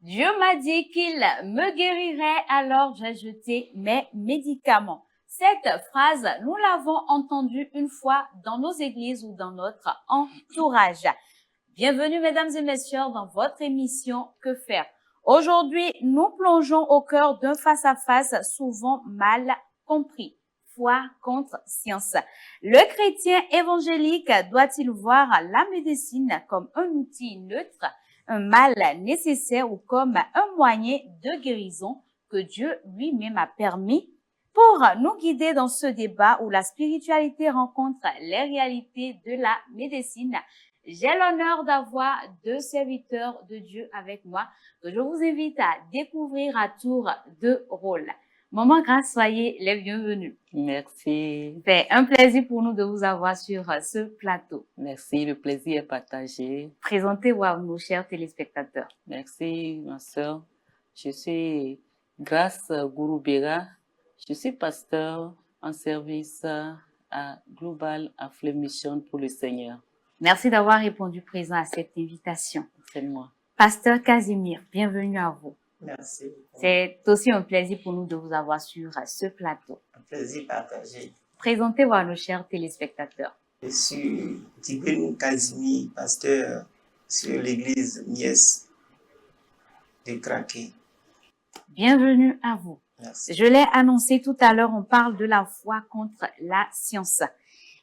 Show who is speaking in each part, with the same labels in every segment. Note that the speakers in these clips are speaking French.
Speaker 1: Dieu m'a dit qu'il me guérirait, alors j'ai jeté mes médicaments. Cette phrase, nous l'avons entendue une fois dans nos églises ou dans notre entourage. Bienvenue, mesdames et messieurs, dans votre émission Que faire? Aujourd'hui, nous plongeons au cœur d'un face-à-face souvent mal compris. Foi contre science. Le chrétien évangélique doit-il voir la médecine comme un outil neutre, un mal nécessaire ou comme un moyen de guérison que Dieu lui-même a permis? Pour nous guider dans ce débat où la spiritualité rencontre les réalités de la médecine, j'ai l'honneur d'avoir deux serviteurs de Dieu avec moi que je vous invite à découvrir à tour de rôle. Maman Grâce, soyez les bienvenus.
Speaker 2: Merci.
Speaker 1: C'est un plaisir pour nous de vous avoir sur ce plateau.
Speaker 2: Merci, le plaisir est partagé.
Speaker 1: Présentez-vous à nos chers téléspectateurs.
Speaker 2: Merci, ma sœur. Je suis Grâce Gouroubira. Je suis pasteur en service à Global Affle Mission pour le Seigneur.
Speaker 1: Merci d'avoir répondu présent à cette invitation.
Speaker 2: C'est moi.
Speaker 1: Pasteur Casimir, bienvenue à vous.
Speaker 3: Merci.
Speaker 1: C'est aussi un plaisir pour nous de vous avoir sur ce plateau.
Speaker 3: Un plaisir partagé.
Speaker 1: Présentez-vous à nos chers téléspectateurs.
Speaker 3: Je suis Tigbenou Casimir, pasteur sur l'église Mies de Craquet.
Speaker 1: Bienvenue à vous.
Speaker 3: Merci.
Speaker 1: Je l'ai annoncé tout à l'heure, on parle de la foi contre la science.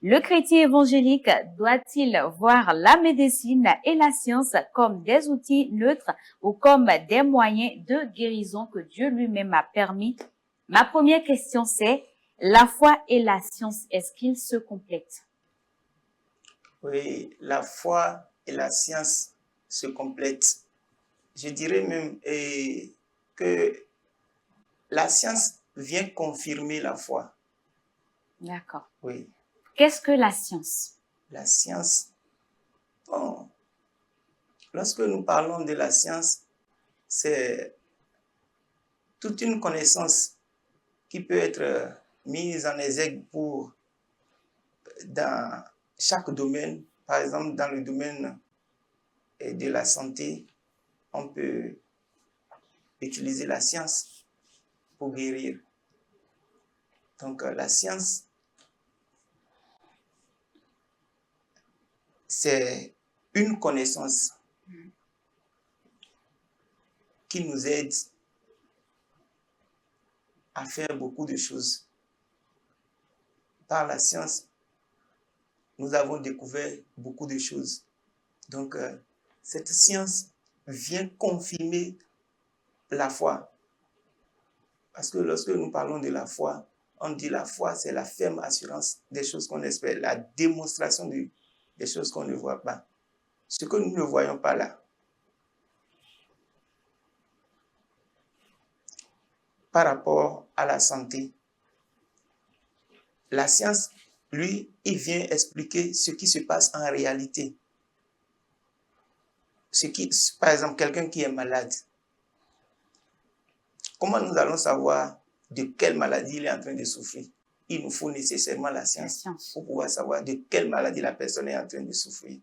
Speaker 1: Le chrétien évangélique doit-il voir la médecine et la science comme des outils neutres ou comme des moyens de guérison que Dieu lui-même a permis? Ma première question c'est, la foi et la science, est-ce qu'ils se complètent?
Speaker 3: Oui, la foi et la science se complètent. Je dirais même que la science vient confirmer la foi.
Speaker 1: D'accord.
Speaker 3: Oui,
Speaker 1: Qu'est-ce que la science?
Speaker 3: la science, bon, lorsque nous parlons de la science, c'est toute une connaissance qui peut être mise en exergue pour, dans chaque domaine. Par exemple, dans le domaine de la santé, on peut utiliser la science pour guérir. Donc, la science, c'est une connaissance qui nous aide à faire beaucoup de choses. Par la science, nous avons découvert beaucoup de choses. Donc, cette science vient confirmer la foi. Parce que lorsque nous parlons de la foi, on dit la foi, c'est la ferme assurance des choses qu'on espère, la démonstration des choses qu'on ne voit pas. Ce que nous ne voyons pas là. Par rapport à la santé, la science, lui, il vient expliquer ce qui se passe en réalité. Par exemple, quelqu'un qui est malade, comment nous allons savoir de quelle maladie il est en train de souffrir? Il nous faut nécessairement la science pour pouvoir savoir de quelle maladie la personne est en train de souffrir.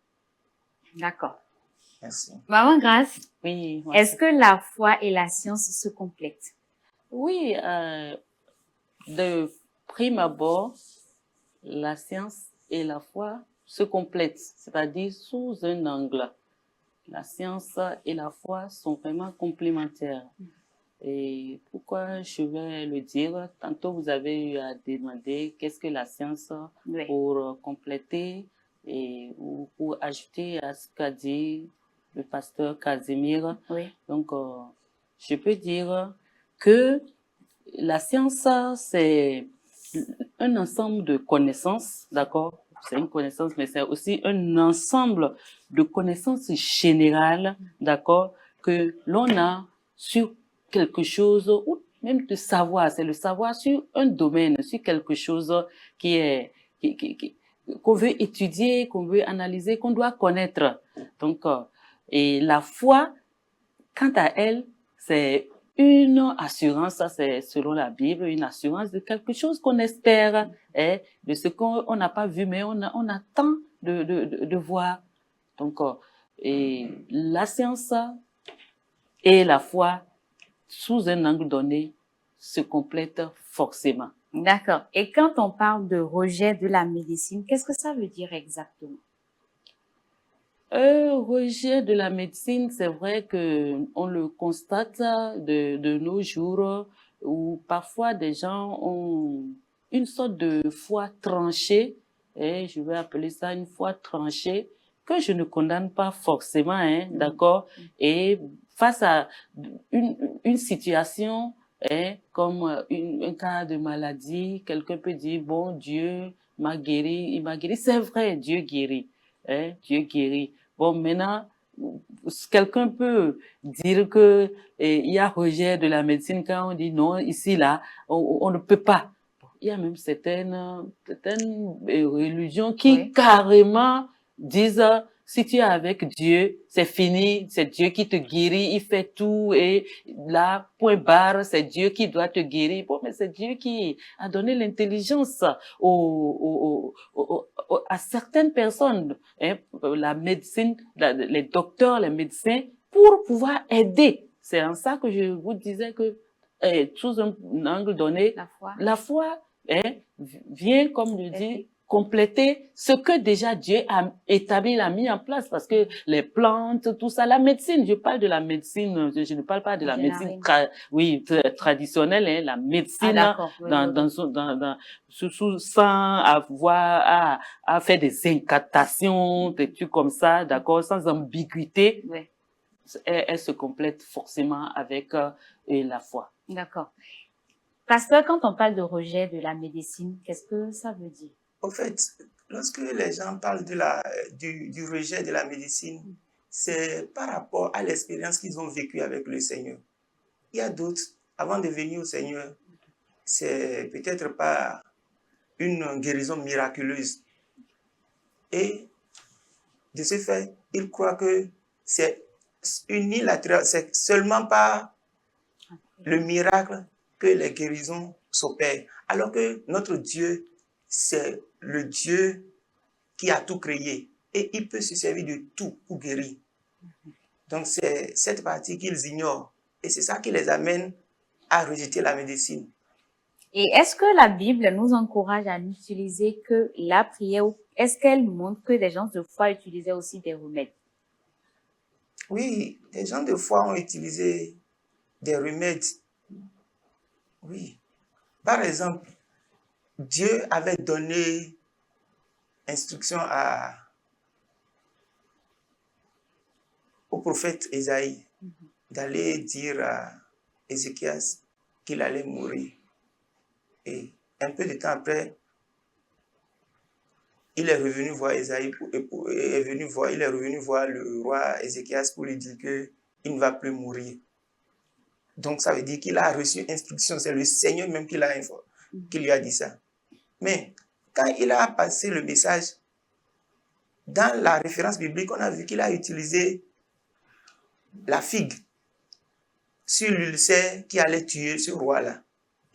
Speaker 1: D'accord.
Speaker 3: Merci.
Speaker 1: Maman Grâce,
Speaker 2: Oui,
Speaker 1: est-ce que la foi et la science se complètent?
Speaker 2: Oui, de prime abord, la science et la foi se complètent, c'est-à-dire sous un angle. La science et la foi sont vraiment complémentaires. Et pourquoi je vais le dire? Tantôt, vous avez eu à demander qu'est-ce que la science
Speaker 1: Oui.
Speaker 2: pour compléter ou pour ajouter à ce qu'a dit le pasteur Casimir.
Speaker 1: Oui.
Speaker 2: Donc, je peux dire que la science, c'est un ensemble de connaissances, d'accord? C'est une connaissance, mais c'est aussi un ensemble de connaissances générales, d'accord, que l'on a sur quelque chose, ou même de savoir, c'est le savoir sur un domaine, sur quelque chose qu'on veut étudier, qu'on veut analyser, qu'on doit connaître. Donc, et la foi, quant à elle, c'est une assurance, ça c'est selon la Bible, une assurance de quelque chose qu'on espère, de ce qu'on n'a pas vu, mais on attend de voir. Donc, et la science et la foi, sous un angle donné, se complètent forcément.
Speaker 1: D'accord. Et quand on parle de rejet de la médecine, qu'est-ce que ça veut dire exactement?
Speaker 2: Rejet de la médecine, c'est vrai que on le constate de nos jours, où parfois des gens ont une sorte de foi tranchée, et je vais appeler ça une foi tranchée, que je ne condamne pas forcément, hein, d'accord? Et face à une situation, hein, comme un cas de maladie, quelqu'un peut dire, bon, Dieu m'a guéri, il m'a guéri. C'est vrai, Dieu guérit, hein, Dieu guérit. Bon, maintenant, quelqu'un peut dire que il y a rejet de la médecine quand on dit non, ici, là, on ne peut pas. Il y a même certaines religions qui
Speaker 1: Oui.
Speaker 2: carrément disent, si tu es avec Dieu, c'est fini, c'est Dieu qui te guérit, il fait tout et là, point barre, c'est Dieu qui doit te guérir. Bon, mais c'est Dieu qui a donné l'intelligence à certaines personnes, hein, la médecine, les docteurs, les médecins, pour pouvoir aider. C'est en ça que je vous disais que, sous un angle donné, la foi hein, vient, comme je dis, compléter ce que déjà Dieu a établi, a mis en place, parce que les plantes, tout ça, la médecine, je parle de la médecine, je ne parle pas de la médecine traditionnelle, hein, la médecine sans avoir à faire des incantations, des trucs comme ça, d'accord, sans ambiguïté, elle se complète forcément avec la foi.
Speaker 1: D'accord. Pasteur, quand on parle de rejet de la médecine, qu'est-ce que ça veut dire?
Speaker 3: En fait, lorsque les gens parlent du rejet de la médecine, c'est par rapport à l'expérience qu'ils ont vécue avec le Seigneur. Il y a d'autres, avant de venir au Seigneur, c'est peut-être pas une guérison miraculeuse. Et de ce fait, ils croient que c'est unilatéral, c'est seulement par le miracle que les guérisons s'opèrent. Alors que notre Dieu, c'est le Dieu qui a tout créé et il peut se servir de tout pour guérir. Donc c'est cette partie qu'ils ignorent et c'est ça qui les amène à rejeter la médecine.
Speaker 1: Et est-ce que la Bible nous encourage à n'utiliser que la prière ou est-ce qu'elle montre que des gens de foi utilisaient aussi des remèdes?
Speaker 3: Oui, les gens de foi ont utilisé des remèdes. Oui. Par exemple, Dieu avait donné instruction au prophète Ésaïe d'aller dire à Ézéchias qu'il allait mourir. Et un peu de temps après, il est revenu voir Ésaïe, il est revenu voir le roi Ézéchias pour lui dire qu'il ne va plus mourir. Donc ça veut dire qu'il a reçu instruction, c'est le Seigneur même qui lui a dit ça. Mais quand il a passé le message, dans la référence biblique, on a vu qu'il a utilisé la figue sur l'ulcère qui allait tuer ce roi-là.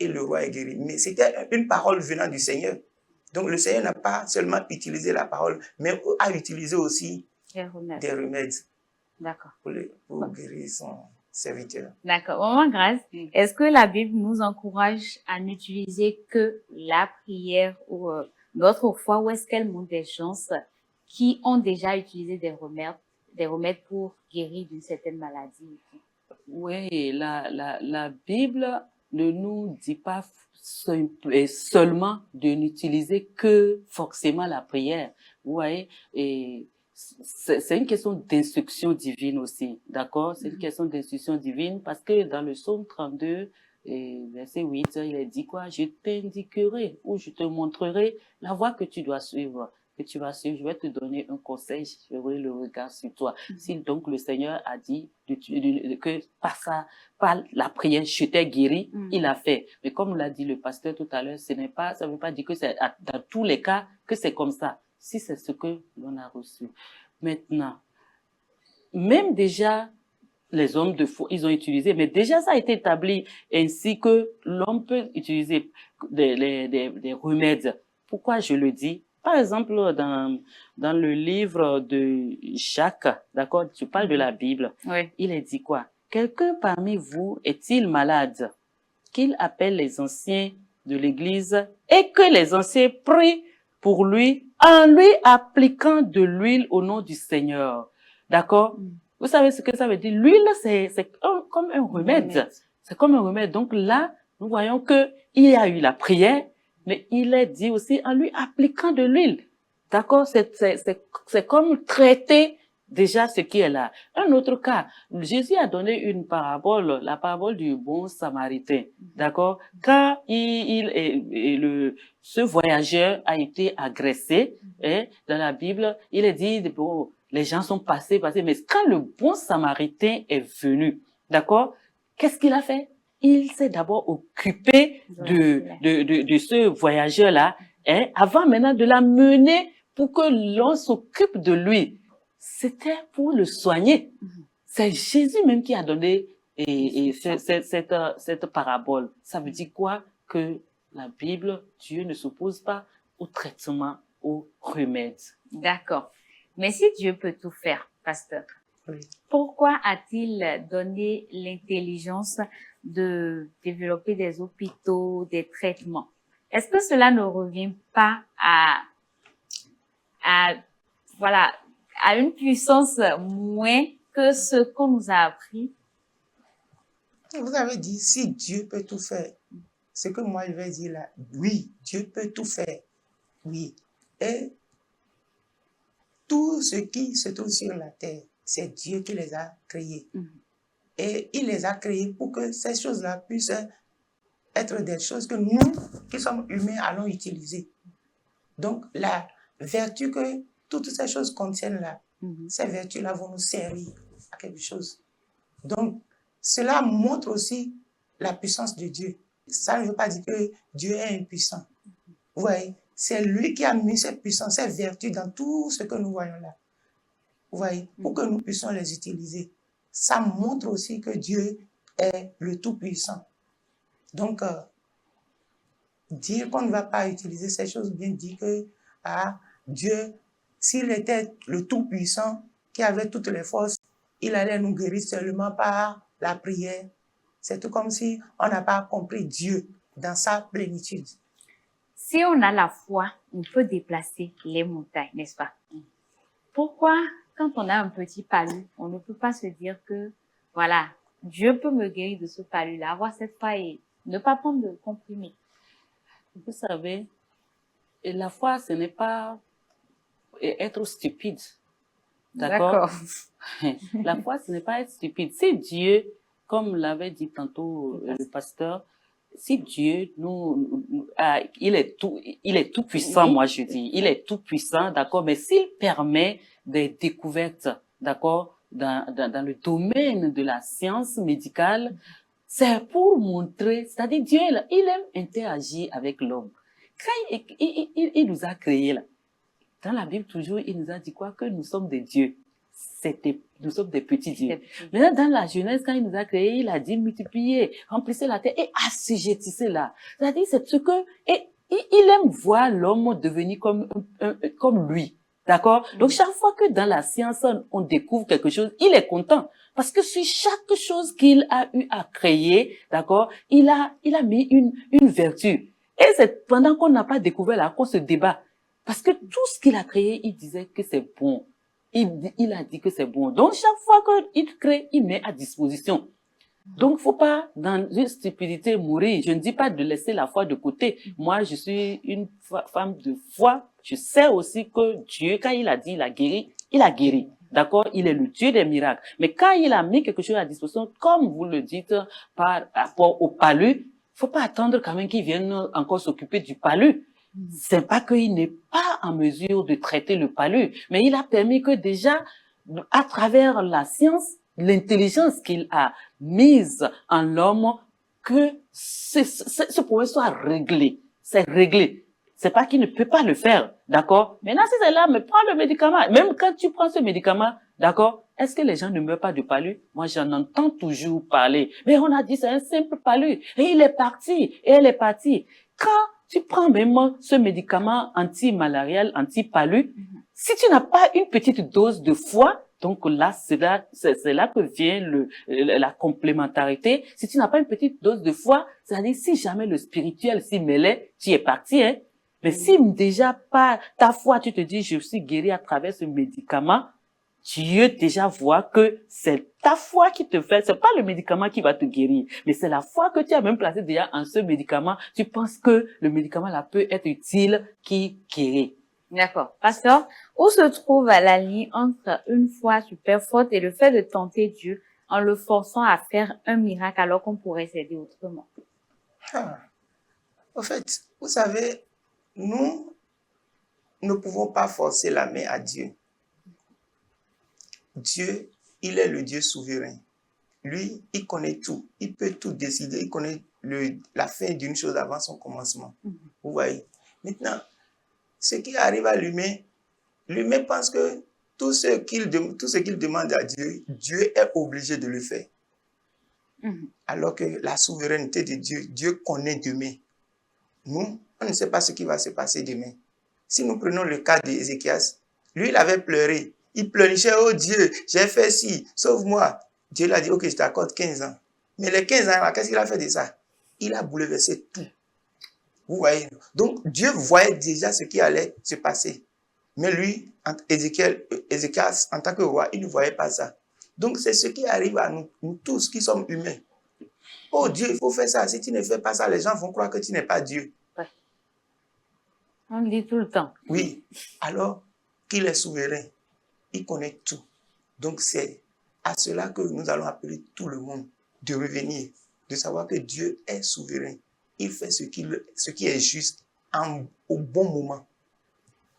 Speaker 3: Et le roi est guéri. Mais c'était une parole venant du Seigneur. Donc le Seigneur n'a pas seulement utilisé la parole, mais a utilisé aussi des remèdes pour guérir son serviteur.
Speaker 1: D'accord. Maman Grâce, est-ce que la Bible nous encourage à n'utiliser que la prière ou notre foi, ou est-ce qu'elle montre des gens qui ont déjà utilisé des remèdes pour guérir d'une certaine maladie?
Speaker 2: Oui, la Bible ne nous dit pas seulement de n'utiliser que forcément la prière. Vous voyez, et c'est une question d'instruction divine aussi, d'accord? C'est une question d'instruction divine parce que dans le psaume 32, verset 8, il est dit quoi? Je t'indiquerai ou je te montrerai la voie que tu dois suivre. Que tu vas suivre, je vais te donner un conseil, je vais le regard sur toi. Si donc le Seigneur a dit que par la prière, je t'ai guéri, il a fait. Mais comme l'a dit le pasteur tout à l'heure, ça ne veut pas dire que c'est dans tous les cas que c'est comme ça. Si c'est ce que l'on a reçu. Maintenant, même déjà, les hommes de foi, ils ont utilisé, mais déjà ça a été établi ainsi que l'homme peut utiliser des remèdes. Pourquoi je le dis? Par exemple, dans le livre de Jacques, d'accord, tu parles de la Bible, il est dit quoi? quelqu'un parmi vous est-il malade? Qu'il appelle les anciens de l'Église et que les anciens prient pour lui en lui appliquant de l'huile au nom du Seigneur. D'accord? Vous savez ce que ça veut dire? L'huile, c'est comme un remède. C'est comme un remède. Donc là, nous voyons que il y a eu la prière, mais il est dit aussi en lui appliquant de l'huile. D'accord? C'est comme traiter déjà ce qui est là. Un autre cas, Jésus a donné une parabole, la parabole du bon samaritain. D'accord? Quand ce voyageur a été agressé, dans la Bible, il est dit, bon, les gens sont passés, mais quand le bon samaritain est venu, d'accord? Qu'est-ce qu'il a fait? Il s'est d'abord occupé de ce voyageur-là, avant maintenant de l'amener pour que l'on s'occupe de lui. C'était pour le soigner. C'est Jésus même qui a donné cette parabole. Ça veut dire quoi? Que la Bible, Dieu ne s'oppose pas au traitement, au remède.
Speaker 1: D'accord. Mais si Dieu peut tout faire, pasteur,
Speaker 3: Oui.
Speaker 1: pourquoi a-t-il donné l'intelligence de développer des hôpitaux, des traitements? Est-ce que cela ne revient pas à une puissance moins que ce qu'on nous a appris?
Speaker 3: Vous avez dit, si Dieu peut tout faire, ce que moi je vais dire là, oui, Dieu peut tout faire. Oui. Et tout ce qui se trouve sur la terre, c'est Dieu qui les a créés. Et il les a créés pour que ces choses-là puissent être des choses que nous, qui sommes humains, allons utiliser. Donc, la vertu que toutes ces choses contiennent là, ces vertus-là vont nous servir à quelque chose. Donc, cela montre aussi la puissance de Dieu. Ça ne veut pas dire que Dieu est impuissant. Vous voyez, c'est lui qui a mis cette puissance, ces vertus dans tout ce que nous voyons là. Vous voyez, pour que nous puissions les utiliser. Ça montre aussi que Dieu est le Tout-Puissant. Donc, dire qu'on ne va pas utiliser ces choses, bien dire que Dieu, s'il était le Tout-Puissant, qui avait toutes les forces, il allait nous guérir seulement par la prière. C'est tout comme si on n'a pas compris Dieu dans sa plénitude.
Speaker 1: Si on a la foi, on peut déplacer les montagnes, n'est-ce pas? Pourquoi, quand on a un petit palu, on ne peut pas se dire que, voilà, Dieu peut me guérir de ce palu-là, avoir cette foi et ne pas prendre de comprimés?
Speaker 2: Vous savez, la foi, ce n'est pas être stupide. D'accord? La foi, ce n'est pas être stupide. Si Dieu, comme l'avait dit tantôt le pasteur, si Dieu il est tout puissant, oui. Moi je dis, il est tout puissant, d'accord, mais s'il permet des découvertes, d'accord, dans le domaine de la science médicale, c'est pour montrer, c'est-à-dire Dieu, il aime interagir avec l'homme. Quand il nous a créés là, dans la Bible toujours, il nous a dit quoi? Que nous sommes des dieux. Nous sommes des petits dieux. Maintenant, dans la Genèse, quand il nous a créés, il a dit multipliez, remplissez la terre et assujettissez-la. C'est-à-dire, c'est ce que, et il aime voir l'homme devenir comme lui. D'accord? Donc, chaque fois que dans la science, on découvre quelque chose, il est content. Parce que sur chaque chose qu'il a eu à créer, d'accord, il a mis une vertu. Et c'est pendant qu'on n'a pas découvert là qu'on se débat. Parce que tout ce qu'il a créé, il disait que c'est bon. Il a dit que c'est bon. Donc, chaque fois qu'il crée, il met à disposition. Donc, faut pas, dans une stupidité, mourir. Je ne dis pas de laisser la foi de côté. Moi, je suis une femme de foi. Je sais aussi que Dieu, quand il a dit, il a guéri, il a guéri. D'accord? Il est le Dieu des miracles. Mais quand il a mis quelque chose à disposition, comme vous le dites, par rapport au palu, faut pas attendre quand même qu'il vienne encore s'occuper du palu. C'est pas qu'il n'est pas en mesure de traiter le palu, mais il a permis que déjà, à travers la science, l'intelligence qu'il a mise en l'homme, que ce problème soit réglé. C'est réglé. C'est pas qu'il ne peut pas le faire, d'accord? Maintenant, si c'est là, mais prends le médicament. Même quand tu prends ce médicament, d'accord? Est-ce que les gens ne meurent pas de palu? Moi, j'en entends toujours parler. Mais on a dit, c'est un simple palu. Et il est parti. Et elle est partie. Quand tu prends même ce médicament anti-malarial, anti-palu, si tu n'as pas une petite dose de foi, Donc là, c'est là que vient la complémentarité. Si tu n'as pas une petite dose de foi, c'est-à-dire si jamais le spirituel s'y mêlait, tu es parti, hein. Mais si déjà pas ta foi, tu te dis, je suis guéri à travers ce médicament, Dieu déjà voit que c'est ta foi qui te fait, c'est pas le médicament qui va te guérir, mais c'est la foi que tu as même placée déjà en ce médicament. Tu penses que le médicament là peut être utile, qui guérit.
Speaker 1: D'accord. Pasteur, où se trouve la ligne entre une foi super forte et le fait de tenter Dieu en le forçant à faire un miracle alors qu'on pourrait s'aider autrement?
Speaker 3: En fait, vous savez, nous ne pouvons pas forcer la main à Dieu. Dieu, il est le Dieu souverain. Lui, il connaît tout. Il peut tout décider. Il connaît la fin d'une chose avant son commencement. Vous voyez? Maintenant, ce qui arrive à l'humain pense que tout ce qu'il demande à Dieu, Dieu est obligé de le faire. Alors que la souveraineté de Dieu, Dieu connaît demain. Nous, on ne sait pas ce qui va se passer demain. Si nous prenons le cas d'Ézéchias, lui, il avait pleuré. Il pleurnichait, oh Dieu, j'ai fait ci, sauve-moi. Dieu lui a dit, ok, je t'accorde 15 ans. Mais les 15 ans, qu'est-ce qu'il a fait de ça? Il a bouleversé tout. Vous voyez? Donc, Dieu voyait déjà ce qui allait se passer. Mais lui, Ézéchias, en tant que roi, il ne voyait pas ça. Donc, c'est ce qui arrive à nous tous qui sommes humains. Oh Dieu, il faut faire ça. Si tu ne fais pas ça, les gens vont croire que tu n'es pas Dieu.
Speaker 1: Ouais. On le dit tout le temps.
Speaker 3: Oui. Alors qu'il est souverain, il connaît tout. Donc, c'est à cela que nous allons appeler tout le monde de revenir, de savoir que Dieu est souverain. Il fait ce qui est juste au bon moment.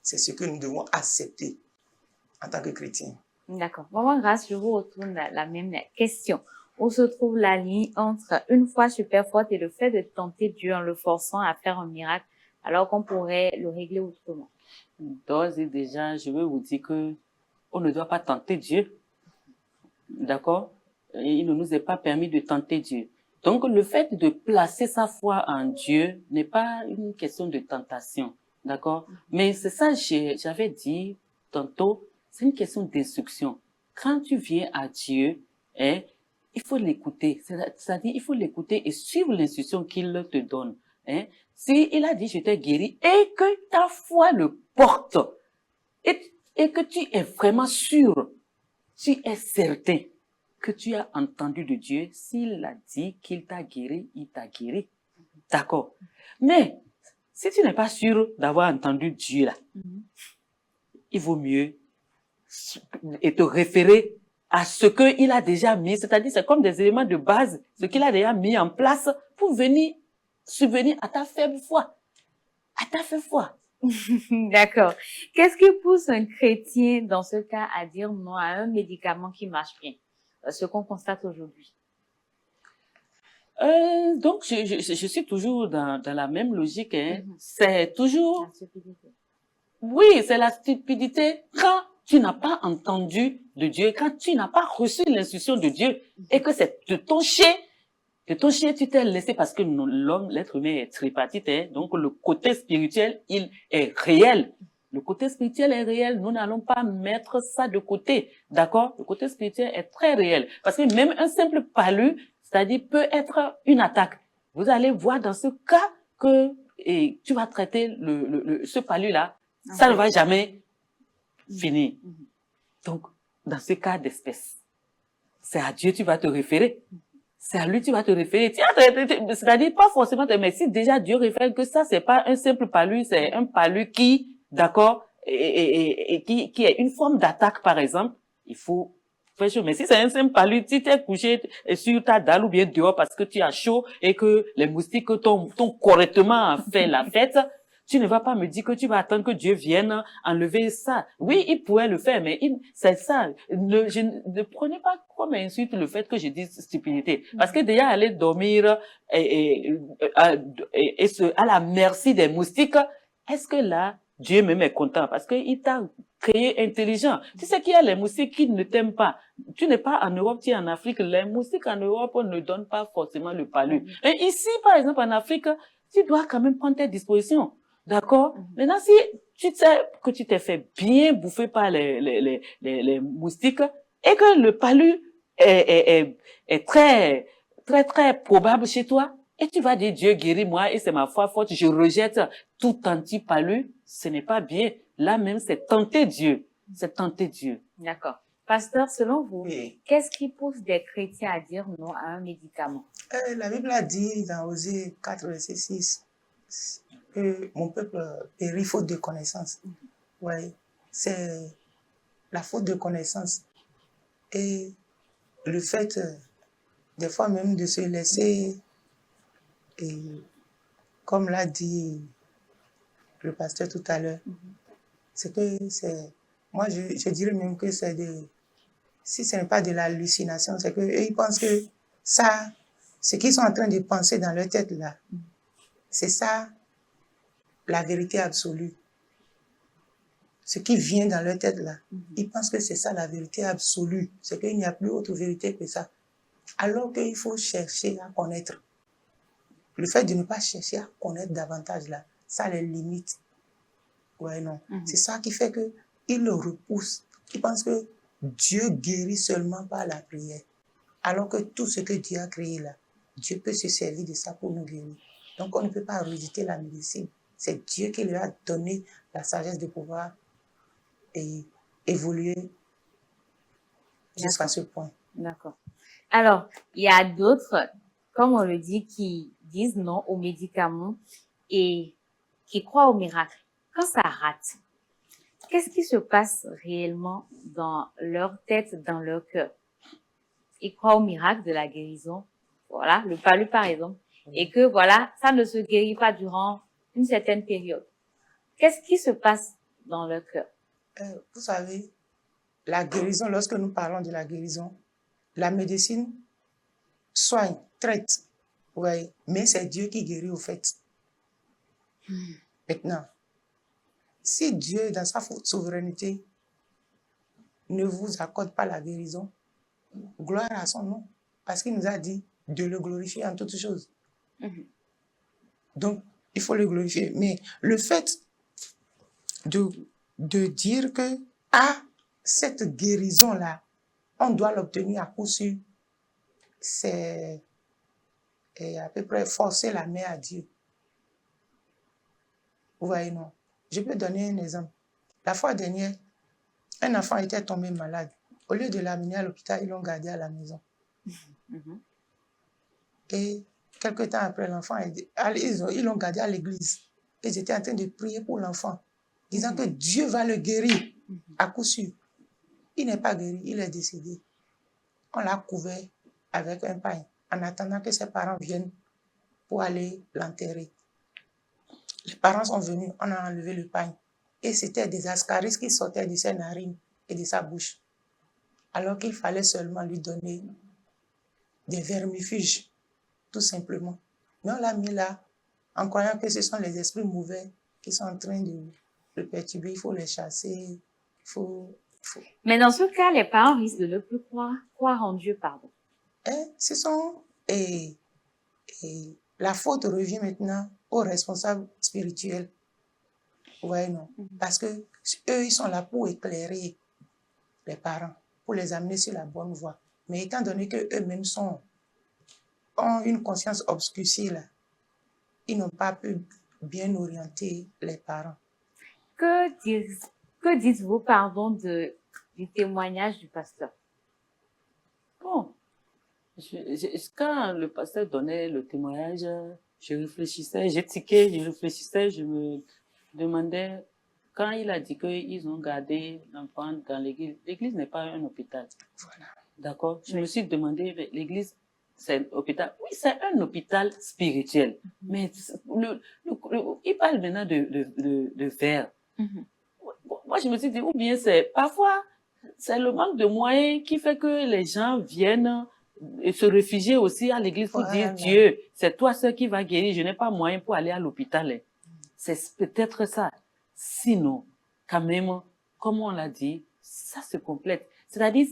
Speaker 3: C'est ce que nous devons accepter en tant que chrétiens.
Speaker 1: D'accord. Maman Grâce, je vous retourne la même question. Où se trouve la ligne entre une foi super forte et le fait de tenter Dieu en le forçant à faire un miracle alors qu'on pourrait le régler autrement?
Speaker 2: D'ores et déjà, je veux vous dire que on ne doit pas tenter Dieu. D'accord? Il ne nous est pas permis de tenter Dieu. Donc, le fait de placer sa foi en Dieu n'est pas une question de tentation. D'accord? Mais c'est ça, j'avais dit tantôt, c'est une question d'instruction. Quand tu viens à Dieu, il faut l'écouter. C'est-à-dire, il faut l'écouter et suivre l'instruction qu'il te donne. Si il a dit, je t'ai guéri, et que ta foi le porte, et que tu es vraiment sûr, tu es certain que tu as entendu de Dieu, s'il a dit qu'il t'a guéri, il t'a guéri. D'accord. Mais, si tu n'es pas sûr d'avoir entendu Dieu là, il vaut mieux te référer à ce qu'il a déjà mis, c'est-à-dire c'est comme des éléments de base, ce qu'il a déjà mis en place pour venir subvenir à ta faible foi. À ta faible foi.
Speaker 1: D'accord. Qu'est-ce qui pousse un chrétien dans ce cas à dire non à un médicament qui marche bien? Ce qu'on constate aujourd'hui.
Speaker 2: Donc, je suis toujours dans la même logique. C'est toujours...
Speaker 1: La stupidité.
Speaker 2: Oui, c'est la stupidité quand tu n'as pas entendu de Dieu, quand tu n'as pas reçu l'instruction de Dieu et que c'est de ton chien, tu t'es laissé parce que l'homme, l'être humain est tripartite. Donc, le côté spirituel, il est réel. Le côté spirituel est réel. Nous n'allons pas mettre ça de côté. D'accord? Le côté spirituel est très réel. Parce que même un simple palu, c'est-à-dire peut être une attaque. Vous allez voir dans ce cas que tu vas traiter ce palu-là. Ça ne va jamais finir. Donc, dans ce cas d'espèce, c'est à Dieu tu vas te référer. C'est à lui tu vas te référer. C'est-à-dire pas forcément, mais si déjà Dieu réfère que ça, c'est pas un simple palu, c'est un palu qui, d'accord, et qui est une forme d'attaque, par exemple, il faut faire chaud. Mais si c'est un simple palu, si tu es couché sur ta dalle ou bien dehors parce que tu as chaud et que les moustiques t'ont correctement fait la fête, tu ne vas pas me dire que tu vas attendre que Dieu vienne enlever ça. Oui, il pourrait le faire, mais c'est ça. Ne prenez pas comme insulte le fait que je dise stupidité. Parce que déjà aller dormir à la merci des moustiques, est-ce que là, Dieu même est content? Parce qu'il t'a créé intelligent. Tu sais qu'il y a les moustiques qui ne t'aiment pas. Tu n'es pas en Europe, tu es en Afrique. Les moustiques en Europe ne donnent pas forcément le palu. Et ici, par exemple, en Afrique, tu dois quand même prendre tes dispositions. D'accord? Maintenant, si tu sais que tu t'es fait bien bouffer par les moustiques et que le palu est très, très, très probable chez toi, et tu vas dire Dieu guérit moi et c'est ma foi forte, je rejette tout anti-palu, ce n'est pas bien. Là même, c'est tenter Dieu. C'est tenter Dieu.
Speaker 1: D'accord. Pasteur, selon vous,
Speaker 3: Oui.
Speaker 1: qu'est-ce qui pousse des chrétiens à dire non à un médicament?
Speaker 3: La Bible a dit dans Osée 4, verset 6, que mon peuple périt faute de connaissance. Ouais, c'est la faute de connaissance. Et le fait, des fois même, de se laisser, et, comme l'a dit le pasteur tout à l'heure, c'est que c'est, moi je dirais même que c'est si ce n'est pas de l'hallucination, c'est qu'ils pensent que ça, ce qu'ils sont en train de penser dans leur tête là, c'est ça la vérité absolue. Ce qui vient dans leur tête là, ils pensent que c'est ça la vérité absolue, c'est qu'il n'y a plus autre vérité que ça. Alors qu'il faut chercher à connaître. Le fait de ne pas chercher à connaître davantage là, ça les limite. Ouais, non. C'est ça qui fait qu'ils le repoussent. Ils pensent que Dieu guérit seulement par la prière. Alors que tout ce que Dieu a créé là, Dieu peut se servir de ça pour nous guérir. Donc on ne peut pas rejeter la médecine. C'est Dieu qui lui a donné la sagesse de pouvoir évoluer jusqu'à ce point.
Speaker 1: D'accord. Alors, il y a d'autres, comme on le dit, qui disent non aux médicaments et qui croient au miracle. Quand ça rate, qu'est-ce qui se passe réellement dans leur tête, dans leur cœur? Ils croient au miracle de la guérison. Voilà, le palu par exemple. Et que voilà, ça ne se guérit pas durant une certaine période. Qu'est-ce qui se passe dans leur cœur?
Speaker 3: Vous savez, la guérison, lorsque nous parlons de la guérison, la médecine soigne, traite, ouais, mais c'est Dieu qui guérit au fait. Maintenant, si Dieu, dans sa souveraineté, ne vous accorde pas la guérison, gloire à son nom, parce qu'il nous a dit de le glorifier en toutes choses. Donc, il faut le glorifier. Mais le fait de dire que cette guérison-là, on doit l'obtenir à coup sûr, c'est à peu près forcer la main à Dieu. Vous voyez, non? Je peux donner un exemple. La fois dernière, un enfant était tombé malade. Au lieu de l'amener à l'hôpital, ils l'ont gardé à la maison. Et quelque temps après, l'enfant, ils l'ont gardé à l'église. Ils étaient en train de prier pour l'enfant, disant que Dieu va le guérir à coup sûr. Il n'est pas guéri, il est décédé. On l'a couvert avec un pain en attendant que ses parents viennent pour aller l'enterrer. Les parents sont venus, on a enlevé le pain. Et c'était des ascaris qui sortaient de ses narines et de sa bouche. Alors qu'il fallait seulement lui donner des vermifuges, tout simplement. Mais on l'a mis là, en croyant que ce sont les esprits mauvais qui sont en train de le perturber. Il faut les chasser,
Speaker 1: Mais dans ce cas, les parents risquent de ne plus croire en Dieu, pardon.
Speaker 3: Ce sont... la faute revient maintenant aux responsables spirituels. Ouais, non. Parce que eux, ils sont là pour éclairer les parents, pour les amener sur la bonne voie. Mais étant donné qu'eux-mêmes ont une conscience obscurcie, là, ils n'ont pas pu bien orienter les parents.
Speaker 1: Que dites-vous, pardon, du témoignage du pasteur?
Speaker 2: Bon, quand le pasteur donnait le témoignage, je réfléchissais, j'étiquais, je réfléchissais, je me demandais, quand il a dit qu'ils ont gardé l'enfant dans l'église, l'église n'est pas un hôpital.
Speaker 3: Voilà.
Speaker 2: D'accord? Je me suis demandé, mais l'église, c'est un hôpital. Oui, c'est un hôpital spirituel. Mais il parle maintenant de verre. Moi, je me suis dit, ou bien parfois, c'est le manque de moyens qui fait que les gens viennent et se réfugier aussi à l'église pour dire, Dieu, c'est toi seul qui va guérir, je n'ai pas moyen pour aller à l'hôpital. C'est peut-être ça. Sinon, quand même, comme on l'a dit, ça se complète. C'est-à-dire,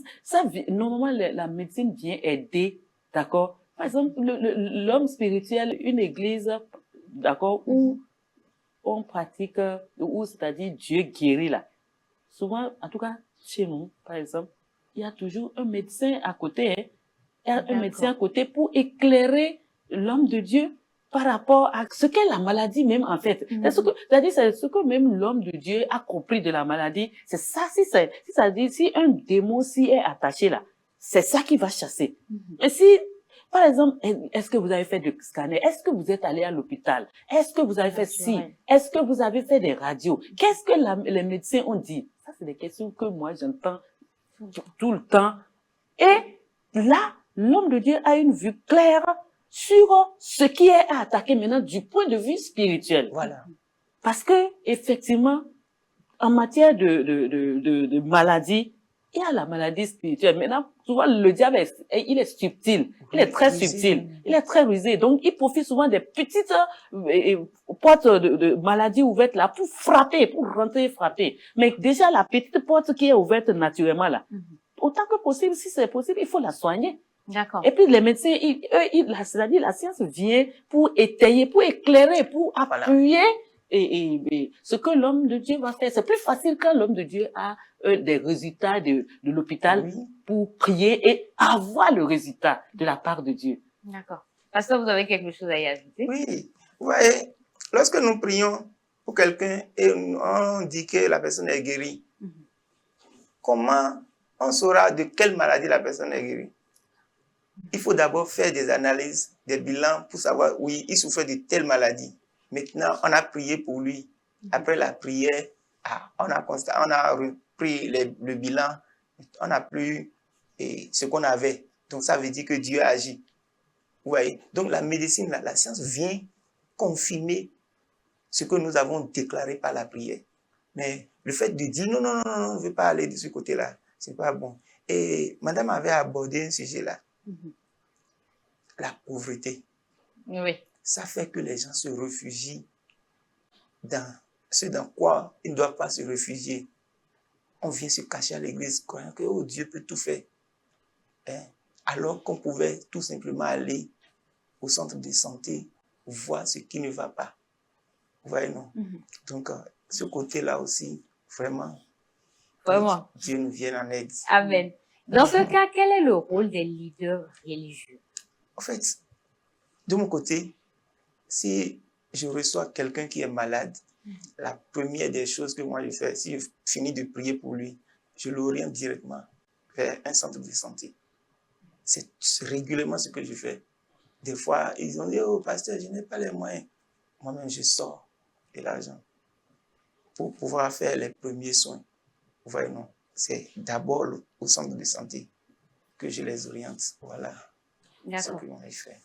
Speaker 2: normalement, la médecine vient aider, d'accord? Par exemple, l'homme spirituel, une église, d'accord, où on pratique, ou c'est-à-dire Dieu guérit là, souvent, en tout cas, chez nous, par exemple, il y a toujours un médecin à côté, hein. Il y a un médecin à côté pour éclairer l'homme de Dieu par rapport à ce qu'est la maladie même, en fait. C'est-à-dire, c'est ce que même l'homme de Dieu a compris de la maladie. C'est ça, si un démon s'y est attaché là, c'est ça qui va chasser. Et si, par exemple, est-ce que vous avez fait des scanners? Est-ce que vous êtes allé à l'hôpital? Est-ce que vous avez fait ci? Est-ce que vous avez fait des radios? Qu'est-ce que les médecins ont dit? Ça, c'est des questions que moi, j'entends tout le temps. Et là, l'homme de Dieu a une vue claire sur ce qui est à attaquer maintenant du point de vue spirituel.
Speaker 3: Voilà.
Speaker 2: Parce que, effectivement, en matière de maladie, il y a la maladie spirituelle. Maintenant, souvent, le diable, il est subtil. Il est très subtil. Il est très rusé. Donc, il profite souvent des petites portes de maladies ouvertes là pour frapper, pour rentrer et frapper. Mais déjà, la petite porte qui est ouverte naturellement là, autant que possible, si c'est possible, il faut la soigner.
Speaker 1: D'accord.
Speaker 2: Et puis les médecins, c'est-à-dire la science vient pour étayer, pour éclairer, pour appuyer et ce que l'homme de Dieu va faire. C'est plus facile quand l'homme de Dieu a des résultats de l'hôpital pour prier et avoir le résultat de la part de Dieu.
Speaker 1: D'accord. Pasteur, vous avez quelque chose à y ajouter?
Speaker 3: Oui. Vous voyez, lorsque nous prions pour quelqu'un et on dit que la personne est guérie, comment on saura de quelle maladie la personne est guérie? Il faut d'abord faire des analyses, des bilans pour savoir, oui, il souffrait de telle maladie. Maintenant, on a prié pour lui. Après la prière, on a repris le bilan, on n'a plus ce qu'on avait. Donc, ça veut dire que Dieu agit. Vous voyez? Donc, la médecine, la science vient confirmer ce que nous avons déclaré par la prière. Mais le fait de dire non, on ne veut pas aller de ce côté-là, c'est pas bon. Et madame avait abordé un sujet là. La pauvreté.
Speaker 1: Oui.
Speaker 3: Ça fait que les gens se réfugient dans ce dans quoi ils ne doivent pas se réfugier. On vient se cacher à l'église croyant que oh, Dieu peut tout faire. Alors qu'on pouvait tout simplement aller au centre de santé, voir ce qui ne va pas. Vous voyez, non? Donc, ce côté-là aussi, vraiment, Dieu nous vienne en aide.
Speaker 1: Amen. Dans ce cas, quel est le rôle des leaders religieux?
Speaker 3: En fait, de mon côté, si je reçois quelqu'un qui est malade, la première des choses que moi je fais, si je finis de prier pour lui, je l'oriente directement vers un centre de santé. C'est régulièrement ce que je fais. Des fois, ils ont dit, oh pasteur, je n'ai pas les moyens. Moi-même, je sors de l'argent pour pouvoir faire les premiers soins. Vous voyez, non? C'est d'abord au centre de santé que je les oriente. Voilà.
Speaker 1: D'accord.
Speaker 3: Ce que moi je fais.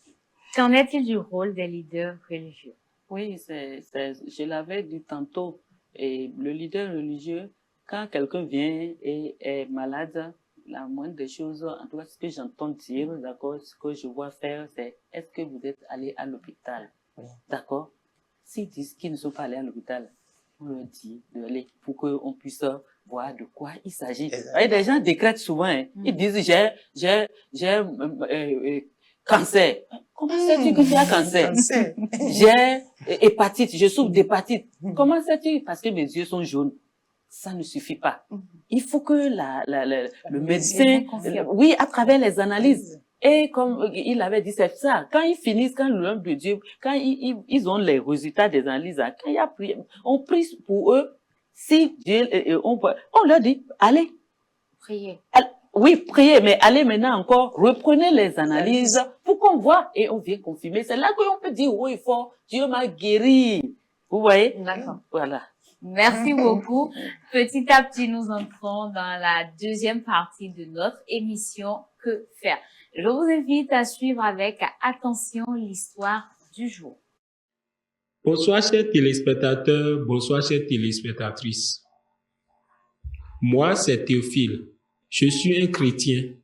Speaker 1: Qu'en est-il du rôle des leaders religieux?
Speaker 2: Oui, je l'avais dit tantôt. Et le leader religieux, quand quelqu'un vient et est malade, la moindre des choses, en tout cas, ce que j'entends dire, d'accord, ce que je vois faire, c'est est-ce que vous êtes allé à l'hôpital? D'accord? S'ils disent qu'ils ne sont pas allés à l'hôpital, on leur dit d'aller pour qu'on puisse voir de quoi il s'agit. Et des gens décrètent souvent, hein. Ils disent j'ai cancer. Comment sais-tu que tu as cancer? J'ai hépatite, je souffre d'hépatite. Comment sais-tu? Parce que mes yeux sont jaunes. Ça ne suffit pas. Il faut que le médecin, oui, à travers les analyses. Et comme il avait dit, c'est ça. Quand ils finissent, quand l'homme de Dieu, quand ils ont les résultats des analyses, quand il y a prié, on prie pour eux. Si Dieu, on leur dit, allez.
Speaker 1: Priez.
Speaker 2: Oui, priez, mais allez maintenant encore, reprenez les analyses pour qu'on voit et on vient confirmer. C'est là qu'on peut dire, oui, Dieu m'a guéri. Vous voyez?
Speaker 1: D'accord.
Speaker 2: Voilà.
Speaker 1: Merci beaucoup. Petit à petit, nous entrons dans la deuxième partie de notre émission Que faire? Je vous invite à suivre avec attention l'histoire du jour.
Speaker 4: Bonsoir chers téléspectateurs, bonsoir chères téléspectatrices. Moi, c'est Théophile. Je suis un chrétien.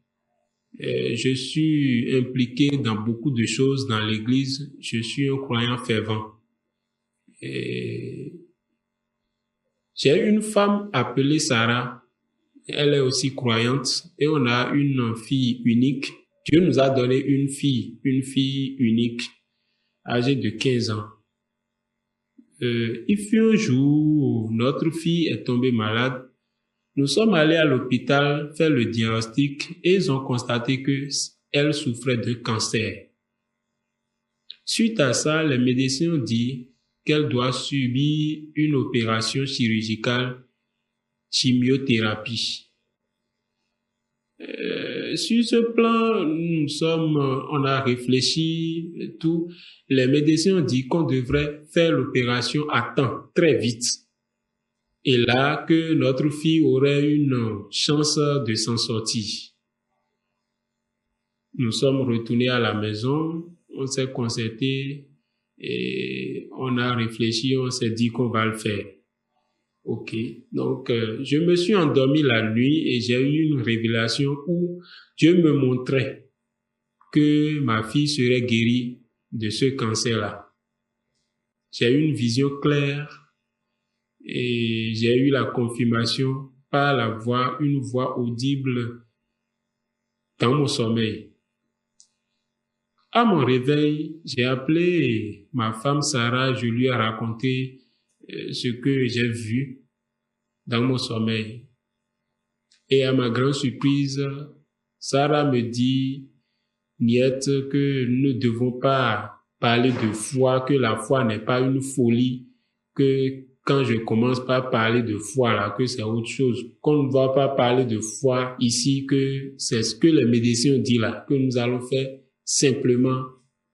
Speaker 4: Je suis impliqué dans beaucoup de choses dans l'église. Je suis un croyant fervent. J'ai une femme appelée Sarah. Elle est aussi croyante et on a une fille unique. Dieu nous a donné une fille unique, âgée de 15 ans. Il fut un jour où notre fille est tombée malade. Nous sommes allés à l'hôpital faire le diagnostic et ils ont constaté que elle souffrait de cancer. Suite à ça, les médecins ont dit qu'elle doit subir une opération chirurgicale, chimiothérapie. Sur ce plan, on a réfléchi et tout. Les médecins ont dit qu'on devrait faire l'opération à temps, très vite. Et là, que notre fille aurait une chance de s'en sortir. Nous sommes retournés à la maison, on s'est concerté et on a réfléchi, on s'est dit qu'on va le faire. Ok, donc je me suis endormi la nuit et j'ai eu une révélation où Dieu me montrait que ma fille serait guérie de ce cancer-là. J'ai eu une vision claire et j'ai eu la confirmation par la voix, une voix audible dans mon sommeil. À mon réveil, j'ai appelé ma femme Sarah, je lui ai raconté ce que j'ai vu dans mon sommeil. Et à ma grande surprise, Sarah me dit, Niette, que nous ne devons pas parler de foi, que la foi n'est pas une folie, que quand je commence par parler de foi là, que c'est autre chose, qu'on ne va pas parler de foi ici, que c'est ce que les médecins ont dit là, que nous allons faire simplement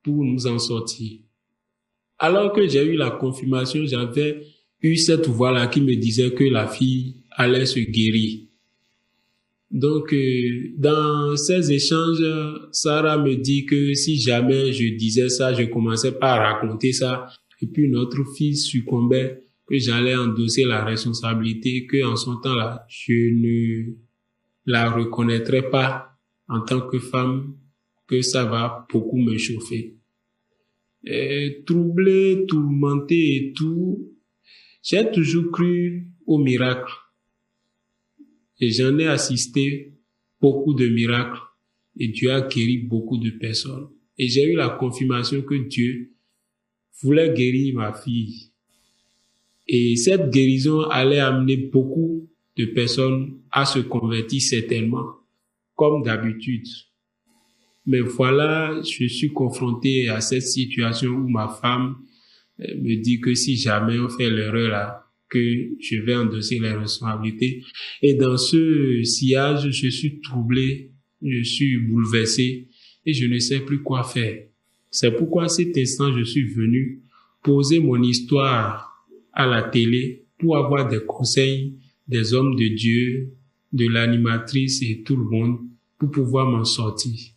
Speaker 4: pour nous en sortir. Alors que j'ai eu la confirmation, j'avais eu cette voix-là qui me disait que la fille allait se guérir. Donc, dans ces échanges, Sarah me dit que si jamais je disais ça, je commençais par raconter ça, et puis notre fille succombait, que j'allais endosser la responsabilité, que en son temps-là, je ne la reconnaîtrais pas en tant que femme, que ça va beaucoup me chauffer. Troublé, tourmenté et tout, j'ai toujours cru au miracle. Et j'en ai assisté beaucoup de miracles. Et Dieu a guéri beaucoup de personnes. Et j'ai eu la confirmation que Dieu voulait guérir ma fille. Et cette guérison allait amener beaucoup de personnes à se convertir certainement, comme d'habitude. Mais voilà, je suis confronté à cette situation où ma femme me dit que si jamais on fait l'erreur là, que je vais endosser les responsabilités. Et dans ce sillage, je suis troublé, je suis bouleversé et je ne sais plus quoi faire. C'est pourquoi à cet instant, je suis venu poser mon histoire à la télé pour avoir des conseils des hommes de Dieu, de l'animatrice et tout le monde pour pouvoir m'en sortir.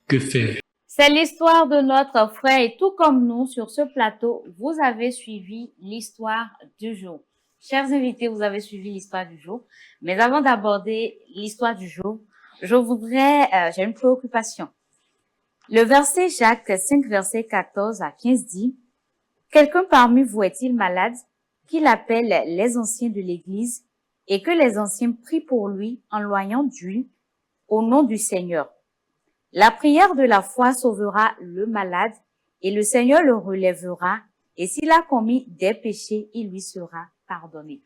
Speaker 4: Que faire?
Speaker 1: C'est l'histoire de notre frère et tout comme nous sur ce plateau, vous avez suivi l'histoire du jour. Chers invités, vous avez suivi l'histoire du jour. Mais avant d'aborder l'histoire du jour, j'ai une préoccupation. Le verset Jacques 5, verset 14 à 15 dit, « Quelqu'un parmi vous est-il malade, qu'il appelle les anciens de l'Église et que les anciens prient pour lui en loignant d'huile au nom du Seigneur. La prière de la foi sauvera le malade et le Seigneur le relèvera et s'il a commis des péchés, il lui sera pardonné. »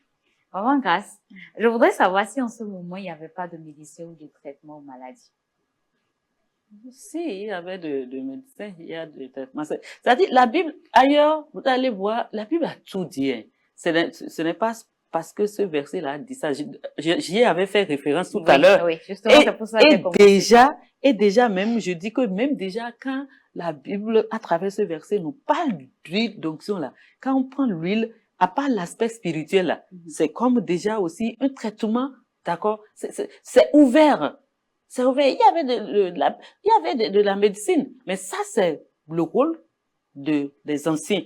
Speaker 1: Vraiment grâce. Je voudrais savoir si en ce moment, il n'y avait pas de médecin ou de traitement aux maladies.
Speaker 2: Si, il y avait de médecins, il y a de traitements. C'est-à-dire, la Bible, ailleurs, vous allez voir, la Bible a tout dit. Hein. Ce n'est pas parce que ce verset-là dit ça. J'y avais fait référence tout à l'heure.
Speaker 1: Oui, justement, c'est pour ça que
Speaker 2: déjà, même, je dis que même déjà, quand la Bible, à travers ce verset, nous parle d'huile d'onction là, quand on prend l'huile, à part l'aspect spirituel là, c'est comme déjà aussi un traitement, d'accord? C'est ouvert. C'est ouvert. Il y avait de la médecine. Mais ça, c'est le rôle des anciens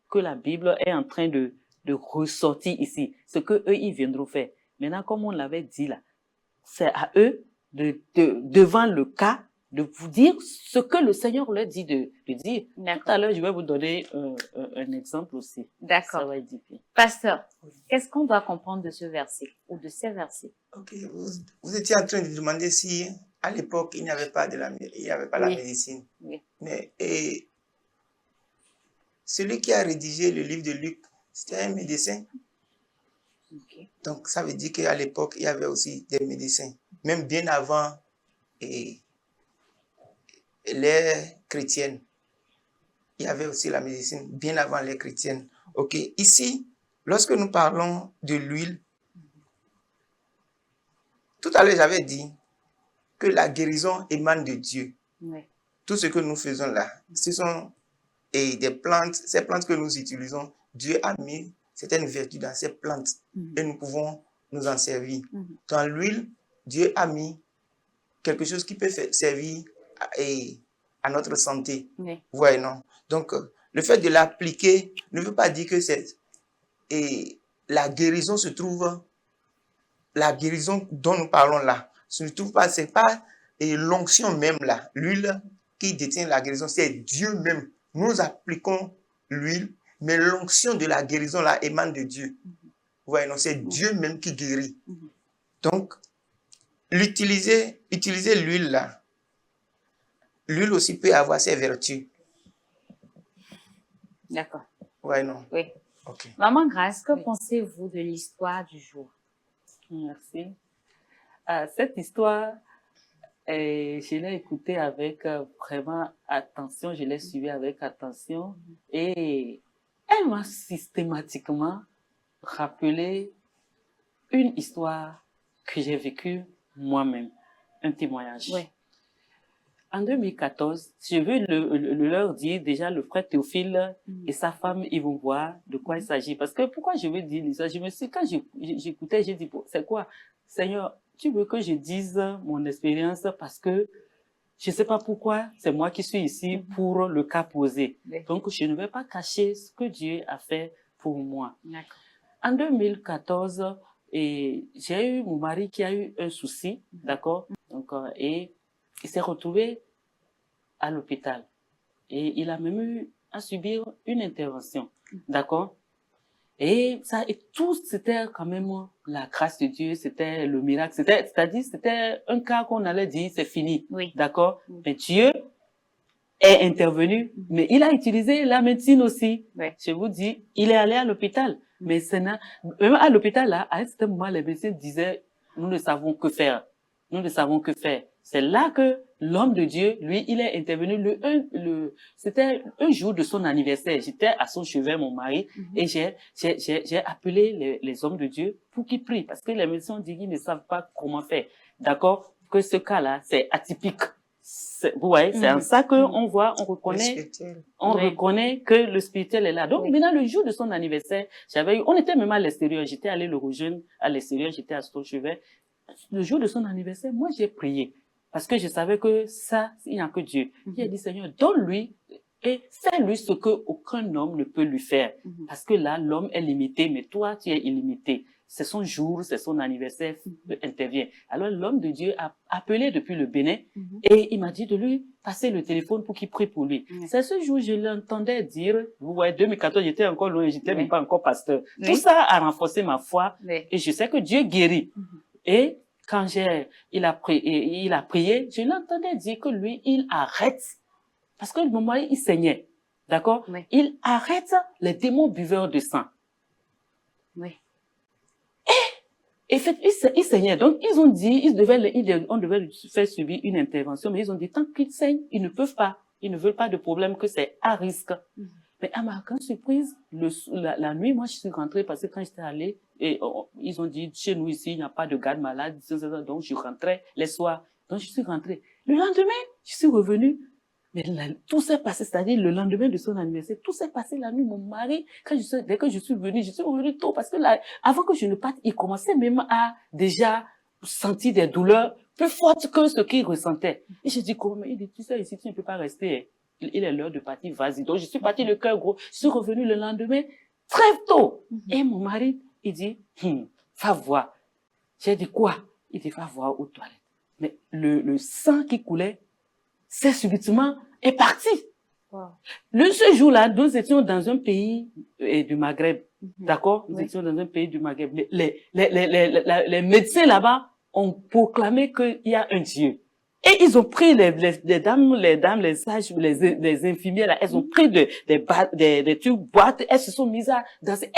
Speaker 2: que la Bible est en train de ressortir ici. Ce que eux, ils viendront faire. Maintenant, comme on l'avait dit là, c'est à eux devant le cas, de vous dire ce que le Seigneur leur dit de dire. Tout à l'heure, je vais vous donner un exemple aussi.
Speaker 1: D'accord.
Speaker 2: Ça va être difficile.
Speaker 1: Pasteur, qu'est-ce qu'on doit comprendre de ce verset ou de ces versets?
Speaker 3: Ok, vous étiez en train de demander si à l'époque il n'y avait pas la médecine.
Speaker 1: Oui.
Speaker 3: Mais celui qui a rédigé le livre de Luc, c'était un médecin.
Speaker 1: Ok.
Speaker 3: Donc, ça veut dire qu'à l'époque, il y avait aussi des médecins. Même bien avant les chrétiennes, il y avait aussi la médecine, bien avant les chrétiennes. Ok, ici, lorsque nous parlons de l'huile, tout à l'heure, j'avais dit que la guérison émane de Dieu.
Speaker 1: Oui.
Speaker 3: Tout ce que nous faisons là, ce sont des plantes, ces plantes que nous utilisons, Dieu a mis certaines vertus dans ces plantes et nous pouvons nous en servir. Dans l'huile, Dieu a mis quelque chose qui peut servir à notre santé.
Speaker 1: Oui.
Speaker 3: Ouais, non. Donc, le fait de l'appliquer ne veut pas dire que la guérison se trouve, la guérison dont nous parlons là, ce ne trouve pas, c'est pas l'onction même là, l'huile qui détient la guérison, c'est Dieu même. Nous appliquons l'huile, mais l'onction de la guérison là émane de Dieu. Ouais, non, c'est Dieu même qui guérit. Donc, utiliser l'huile là, l'huile aussi peut avoir ses vertus.
Speaker 1: D'accord.
Speaker 3: Ouais, non.
Speaker 1: Oui.
Speaker 3: Ok.
Speaker 1: Maman Grâce, que pensez-vous de l'histoire du jour?
Speaker 2: Merci. Cette histoire, je l'ai écoutée avec vraiment attention, je l'ai suivie avec attention et elle m'a systématiquement rappelé une histoire que j'ai vécue moi-même, un témoignage.
Speaker 1: Oui.
Speaker 2: En 2014, je veux leur dire déjà le frère Théophile et sa femme, ils vont voir de quoi il s'agit. Parce que pourquoi je veux dire ça? Je me suis, quand j'écoutais, j'ai dit, c'est quoi? Seigneur, tu veux que je dise mon expérience parce que je ne sais pas pourquoi, c'est moi qui suis ici pour le cas posé. Donc, je ne vais pas cacher ce que Dieu a fait pour moi. En 2014, j'ai eu mon mari qui a eu un souci, d'accord? Donc, et il s'est retrouvé à l'hôpital. Et il a même eu à subir une intervention, d'accord? Et tout, c'était quand même la grâce de Dieu, c'était le miracle, c'est-à-dire, c'était un cas qu'on allait dire, c'est fini, d'accord? Mais Dieu est intervenu, mais il a utilisé la médecine aussi. Je vous dis, il est allé à l'hôpital, mais même à l'hôpital, là, à un certain moment, les médecins disaient, nous ne savons que faire. Nous ne savons que faire. C'est là que l'homme de Dieu, lui, il est intervenu c'était un jour de son anniversaire. J'étais à son chevet, mon mari, et j'ai appelé les hommes de Dieu pour qu'ils prient, parce que les médecins ont dit qu'ils ne savent pas comment faire. D'accord? Que ce cas-là, c'est atypique. Vous voyez, c'est en ça qu'on voit, on reconnaît que le spirituel est là. Donc, maintenant, le jour de son anniversaire, on était même à l'extérieur, j'étais allé le rejoindre à l'extérieur, j'étais à son chevet. Le jour de son anniversaire, moi, j'ai prié. Parce que je savais que ça, il n'y a que Dieu. Il a dit, Seigneur, donne-lui et fais-lui ce que aucun homme ne peut lui faire. Parce que là, l'homme est limité, mais toi, tu es illimité. C'est son jour, c'est son anniversaire, intervient. Alors, l'homme de Dieu a appelé depuis le Bénin et il m'a dit de lui passer le téléphone pour qu'il prie pour lui. C'est ce jour, je l'entendais dire, vous voyez, 2014, j'étais encore loin, j'étais même pas encore pasteur. Tout ça a renforcé ma foi et je sais que Dieu guérit. Et quand il a prié, je l'entendais dire que lui, il arrête, parce que mon mari, il saignait, d'accord? Il arrête les démons buveurs de sang. Et fait, il saignait. Donc, ils ont dit, on devait lui faire subir une intervention, mais ils ont dit, tant qu'il saigne, ils ne peuvent pas. Ils ne veulent pas de problème, que c'est à risque. Mais à ma grande surprise, la nuit, moi, je suis rentrée parce que quand j'étais allée, ils ont dit, chez nous ici, il n'y a pas de garde malade, donc je rentrais les soirs. Donc, je suis rentrée. Le lendemain, je suis revenue. Mais tout s'est passé, c'est-à-dire le lendemain de son anniversaire, tout s'est passé la nuit. Mon mari, dès que je suis revenue tôt, parce que là, avant que je ne parte, il commençait même à déjà sentir des douleurs plus fortes que ce qu'il ressentait. Et je dis, comment? Il dit, tu sais, ici, tu ne peux pas rester. Il est l'heure de partir, vas-y. Donc, je suis partie le cœur gros. Je suis revenue le lendemain, très tôt. Et mon mari, il dit, va voir. J'ai dit, quoi? Il dit, va voir aux toilettes. Mais le sang qui coulait, c'est subitement est parti. Ce jour-là, nous étions dans un pays du Maghreb. D'accord? Nous étions dans un pays du Maghreb. Les médecins là-bas ont proclamé qu'il y a un Dieu. Et ils ont pris les dames, les sages, les infirmières, là, elles ont pris des tubes boîtes, elles se sont mises à danser.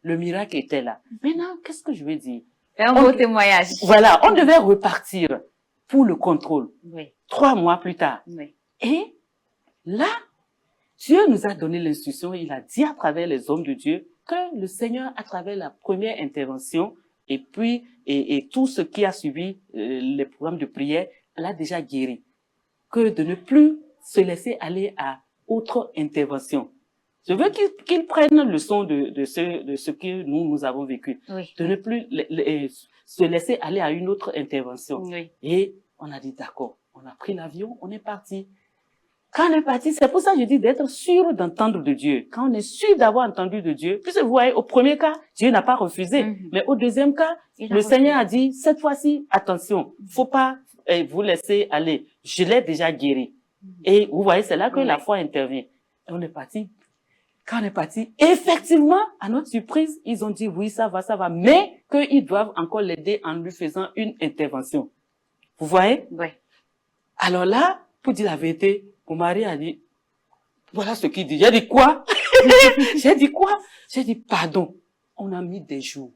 Speaker 2: Le miracle était là. Maintenant, qu'est-ce que je veux dire?
Speaker 1: Un beau témoignage.
Speaker 2: Voilà, on devait repartir pour le contrôle.
Speaker 1: Oui.
Speaker 2: 3 mois plus tard.
Speaker 1: Oui.
Speaker 2: Et là, Dieu nous a donné l'instruction, il a dit à travers les hommes de Dieu que le Seigneur, à travers la première intervention, et puis, et tout ce qui a suivi les programmes de prière, l'a déjà guéri. Que de ne plus se laisser aller à autre intervention. Je veux qu'ils prennent leçon de ce que nous avons vécu.
Speaker 1: Oui.
Speaker 2: De ne plus se laisser aller à une autre intervention.
Speaker 1: Oui.
Speaker 2: Et on a dit d'accord. On a pris l'avion, on est parti. Quand on est parti, c'est pour ça que je dis d'être sûr d'entendre de Dieu. Quand on est sûr d'avoir entendu de Dieu, puisque vous voyez, au premier cas, Dieu n'a pas refusé. Mais au deuxième cas, le Seigneur a dit, cette fois-ci, attention, faut pas vous laisser aller. Je l'ai déjà guéri. Et vous voyez, c'est là que la foi intervient. Et on est parti. Quand on est parti, effectivement, à notre surprise, ils ont dit oui, ça va, mais qu'ils doivent encore l'aider en lui faisant une intervention. Vous voyez?
Speaker 1: Oui.
Speaker 2: Alors là, pour dire la vérité, mon mari a dit, voilà ce qu'il dit. J'ai dit quoi? J'ai dit quoi? J'ai dit pardon. On a mis des jours.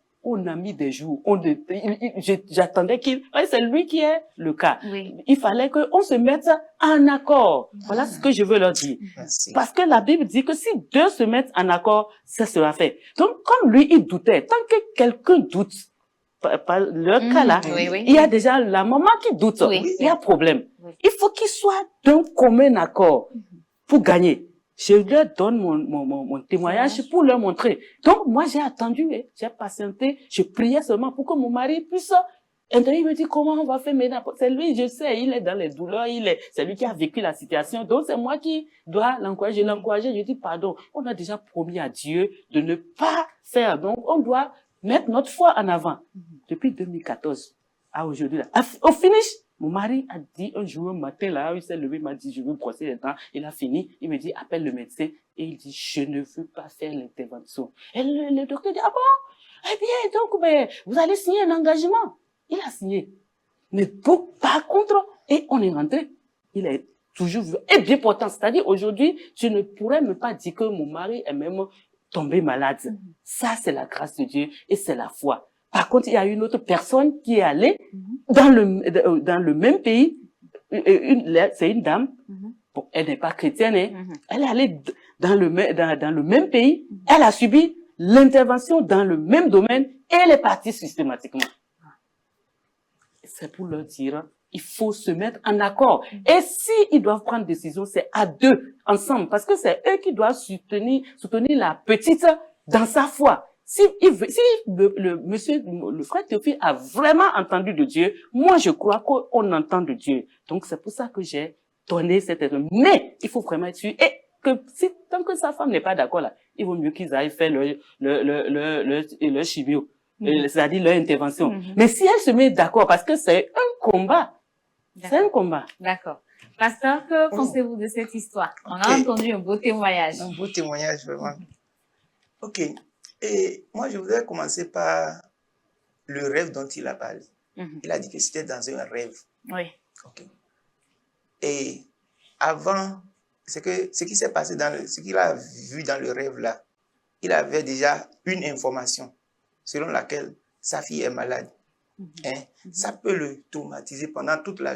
Speaker 2: J'attendais c'est lui qui est le cas.
Speaker 1: Oui.
Speaker 2: Il fallait qu'on se mette en accord. Voilà ce que je veux leur dire.
Speaker 3: Merci.
Speaker 2: Parce que la Bible dit que si 2 se mettent en accord, ça sera fait. Donc, comme lui, il doutait. Tant que quelqu'un doute, par leur cas là, il y a déjà la maman qui doute.
Speaker 1: Oui.
Speaker 2: Il y a problème.
Speaker 1: Oui.
Speaker 2: Il faut qu'il soit d'un commun accord pour gagner. Je leur donne mon témoignage pour leur montrer. Donc, moi, j'ai attendu, j'ai patienté, je priais seulement pour que mon mari puisse entrer. Il me dit, comment on va faire maintenant? C'est lui, je sais, il est dans les douleurs, c'est lui qui a vécu la situation. Donc, c'est moi qui dois l'encourager. Je dis, pardon, on a déjà promis à Dieu de ne pas faire. Donc, on doit mettre notre foi en avant. Depuis 2014 à aujourd'hui, là. Au finish, mon mari a dit un jour, un matin, là, il s'est levé, il m'a dit, je veux brosser les dents. Il a fini. Il me dit, appelle le médecin. Et il dit, je ne veux pas faire l'intervention. Et le docteur dit, ah bon? Eh bien, donc, vous allez signer un engagement. Il a signé. Mais par contre, et on est rentré. Il est toujours vu. Et bien pourtant, c'est-à-dire, aujourd'hui, je ne pourrais même pas dire que mon mari est même tombé malade. Ça, c'est la grâce de Dieu et c'est la foi. Par contre, il y a une autre personne qui est allée dans le même pays. C'est une dame. Bon, elle n'est pas chrétienne. Elle est allée dans le même pays. Elle a subi l'intervention dans le même domaine et elle est partie systématiquement. C'est pour leur dire, il faut se mettre en accord. Et si ils doivent prendre décision, c'est à 2, ensemble. Parce que c'est eux qui doivent soutenir la petite dans sa foi. Si le frère Théophile a vraiment entendu de Dieu, moi je crois qu'on entend de Dieu. Donc c'est pour ça que j'ai donné cette aide. Mais il faut vraiment être sûr. Et que tant que sa femme n'est pas d'accord là, il vaut mieux qu'ils aillent faire le chimio. C'est-à-dire leur intervention. Mais si elle se met d'accord, parce que c'est un combat. C'est un combat.
Speaker 1: D'accord. Pasteur, que pensez-vous de cette histoire? On a entendu un beau témoignage.
Speaker 3: Un beau témoignage, vraiment. Ok. Et moi, je voudrais commencer par le rêve dont il a parlé. Il a dit que c'était dans un rêve.
Speaker 1: Oui.
Speaker 3: Ok. Et avant, ce qui s'est passé ce qu'il a vu dans le rêve là, il avait déjà une information selon laquelle sa fille est malade. Ça peut le traumatiser pendant toute la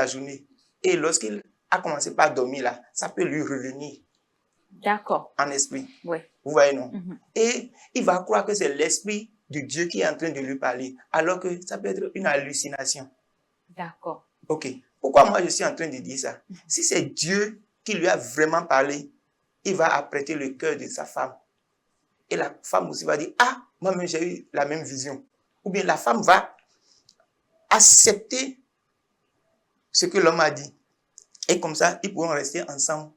Speaker 3: journée. Et lorsqu'il a commencé par dormir là, ça peut lui revenir.
Speaker 1: D'accord.
Speaker 3: En esprit.
Speaker 1: Oui.
Speaker 3: Vous voyez, non? Et il va croire que c'est l'esprit de Dieu qui est en train de lui parler, alors que ça peut être une hallucination.
Speaker 1: D'accord.
Speaker 3: Ok. Pourquoi moi je suis en train de dire ça? Si c'est Dieu qui lui a vraiment parlé, il va apprêter le cœur de sa femme. Et la femme aussi va dire, ah, moi-même j'ai eu la même vision. Ou bien la femme va accepter ce que l'homme a dit. Et comme ça, ils pourront rester ensemble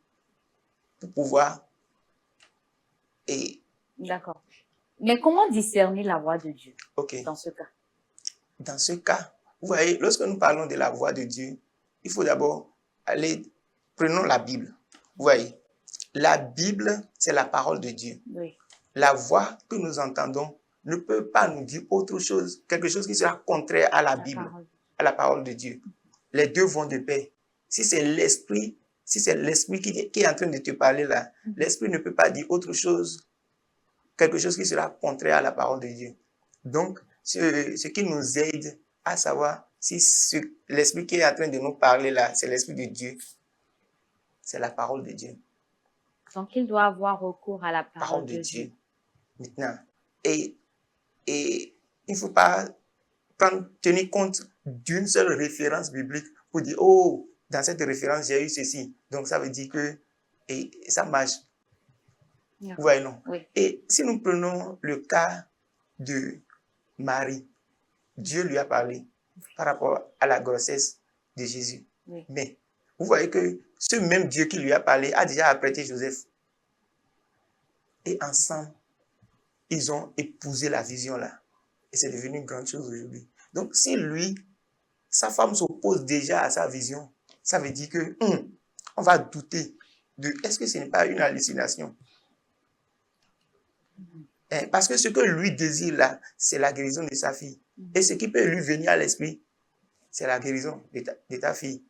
Speaker 3: pour pouvoir.
Speaker 1: D'accord. Mais comment discerner la voix de Dieu dans ce cas?
Speaker 3: Dans ce cas, vous voyez, lorsque nous parlons de la voix de Dieu, il faut d'abord prenons la Bible. Vous voyez, la Bible, c'est la parole de Dieu.
Speaker 1: Oui.
Speaker 3: La voix que nous entendons ne peut pas nous dire autre chose, quelque chose qui sera contraire à la Bible. à la parole de Dieu. Les deux vont de pair. Si c'est l'esprit qui est en train de te parler là, l'esprit ne peut pas dire autre chose, quelque chose qui sera contraire à la parole de Dieu. Donc, ce qui nous aide à savoir si l'esprit qui est en train de nous parler là, c'est l'esprit de Dieu, c'est la parole de Dieu.
Speaker 1: Donc, il doit avoir recours à la parole de Dieu.
Speaker 3: Maintenant, et il ne faut pas tenir compte d'une seule référence biblique pour dire, oh, dans cette référence, j'ai eu ceci. Donc, ça veut dire que et ça marche. Vous voyez, non?
Speaker 1: Oui.
Speaker 3: Et si nous prenons le cas de Marie, Dieu lui a parlé par rapport à la grossesse de Jésus.
Speaker 1: Oui.
Speaker 3: Mais vous voyez que ce même Dieu qui lui a parlé a déjà apprêté Joseph. Et ensemble, ils ont épousé la vision là. Et c'est devenu une grande chose aujourd'hui. Donc, si lui, sa femme s'oppose déjà à sa vision, ça veut dire que on va douter de est-ce que ce n'est pas une hallucination? Parce que ce que lui désire là, c'est la guérison de sa fille. Et ce qui peut lui venir à l'esprit, c'est la guérison de ta fille.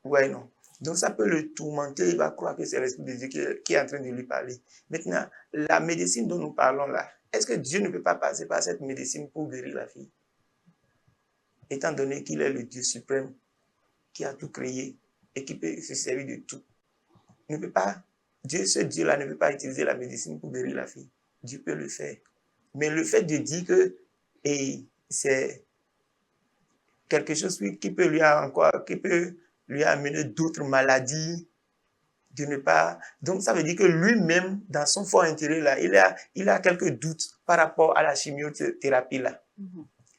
Speaker 3: Ouais, non. Donc ça peut le tourmenter, il va croire que c'est l'esprit de Dieu qui est en train de lui parler. Maintenant, la médecine dont nous parlons là, est-ce que Dieu ne peut pas passer par cette médecine pour guérir la fille? Étant donné qu'il est le Dieu suprême, qui a tout créé et qui peut se servir de tout. Ne peut pas, ce Dieu-là ne peut pas utiliser la médecine pour guérir la fille. Dieu peut le faire. Mais le fait de dire que c'est quelque chose qui peut lui amener d'autres maladies, de ne pas. Donc ça veut dire que lui-même, dans son fort intérieur là, il a quelques doutes par rapport à la chimiothérapie là.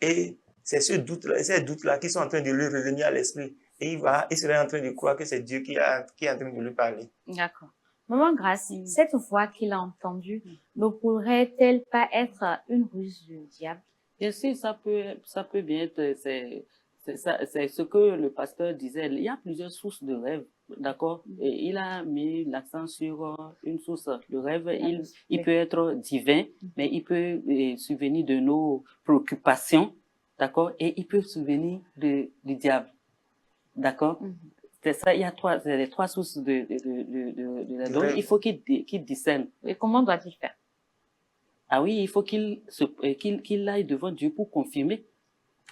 Speaker 3: Et c'est ces doutes-là qui sont en train de lui revenir à l'esprit. Et il serait en train de croire que c'est Dieu qui est en train de lui parler.
Speaker 1: D'accord. Maman Grace, cette voix qu'il a entendue ne pourrait-elle pas être une ruse du diable?
Speaker 2: Bien sûr, ça peut bien être, c'est ce que le pasteur disait. Il y a plusieurs sources de rêves, d'accord? Et il a mis l'accent sur une source. Le rêve, il peut être divin, mais il peut survenir de nos préoccupations, d'accord? Et il peut survenir du diable, d'accord? C'est ça, il y a les trois sources donc il faut qu'il discerne.
Speaker 1: Et comment doit-il faire?
Speaker 2: Ah oui, il faut qu'il aille devant Dieu pour confirmer.